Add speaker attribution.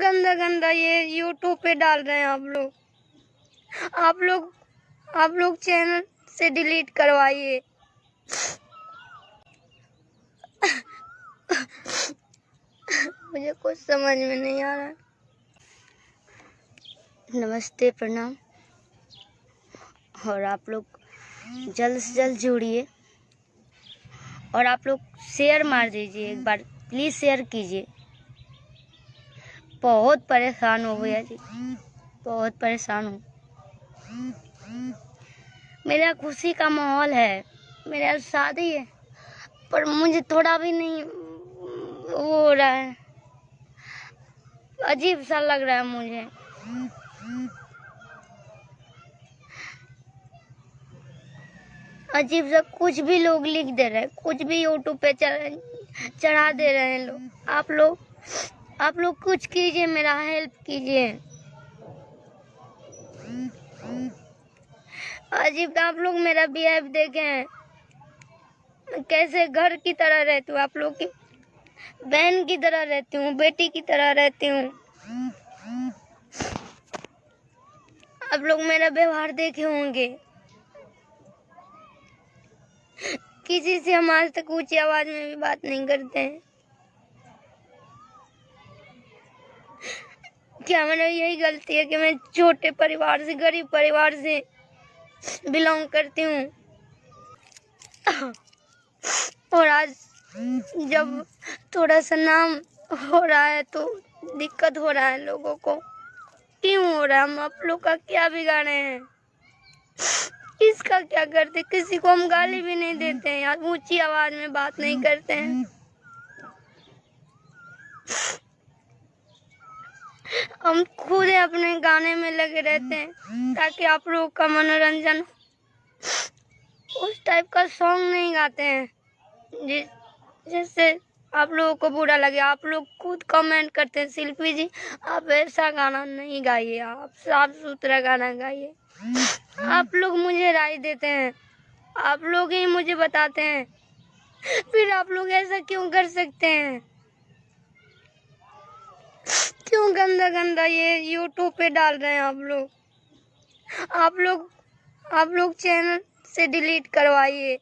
Speaker 1: गंदा गंदा ये यूट्यूब पे डाल रहे हैं आप लोग। आप लोग चैनल से डिलीट करवाइए। मुझे कुछ समझ में नहीं आ रहा। नमस्ते, प्रणाम। और आप लोग जल्द से जल्द जुड़िए और आप लोग शेयर मार दीजिए, एक बार प्लीज़ शेयर कीजिए। बहुत परेशान हो भैया जी, बहुत परेशान हूँ। मेरा खुशी का माहौल है, मेरा शादी है, पर मुझे थोड़ा भी नहीं वो हो रहा है, अजीब सा लग रहा है मुझे। अजीब सा कुछ भी लोग लिख दे रहे हैं, कुछ भी यूट्यूब पे चढ़ा दे रहे हैं लोग। आप लोग कुछ कीजिए, मेरा हेल्प कीजिए। अजीब, आप लोग मेरा बिहेव देखें, कैसे घर की तरह रहती हूँ, आप लोग की बहन की तरह रहती हूँ, बेटी की तरह रहती हूँ। आप लोग मेरा व्यवहार देखे होंगे। किसी से हम आज तक ऊंची आवाज में भी बात नहीं करते हैं। क्या मेरा यही गलती है कि मैं छोटे परिवार से, गरीब परिवार से बिलोंग करती हूँ, और आज जब थोड़ा सा नाम हो रहा है तो दिक्कत हो रहा है लोगों को। क्यों हो रहा है? हम आप लोग का क्या बिगाड़े हैं? इसका क्या करते? किसी को हम गाली भी नहीं देते हैं यार, ऊंची आवाज में बात नहीं करते हैं। हम खुद अपने गाने में लगे रहते हैं ताकि आप लोगों का मनोरंजन। उस टाइप का सॉन्ग नहीं गाते हैं जिससे आप लोगों को बुरा लगे। आप लोग खुद कमेंट करते हैं, शिल्पी जी आप ऐसा गाना नहीं गाइए, आप साफ सुथरा गाना गाइए। आप लोग मुझे राय देते हैं, आप लोग ही मुझे बताते हैं, फिर आप लोग ऐसा क्यों कर सकते हैं? क्यों गंदा गंदा ये यूट्यूब पे डाल रहे हैं आप लोग? आप लोग चैनल से डिलीट करवाइए।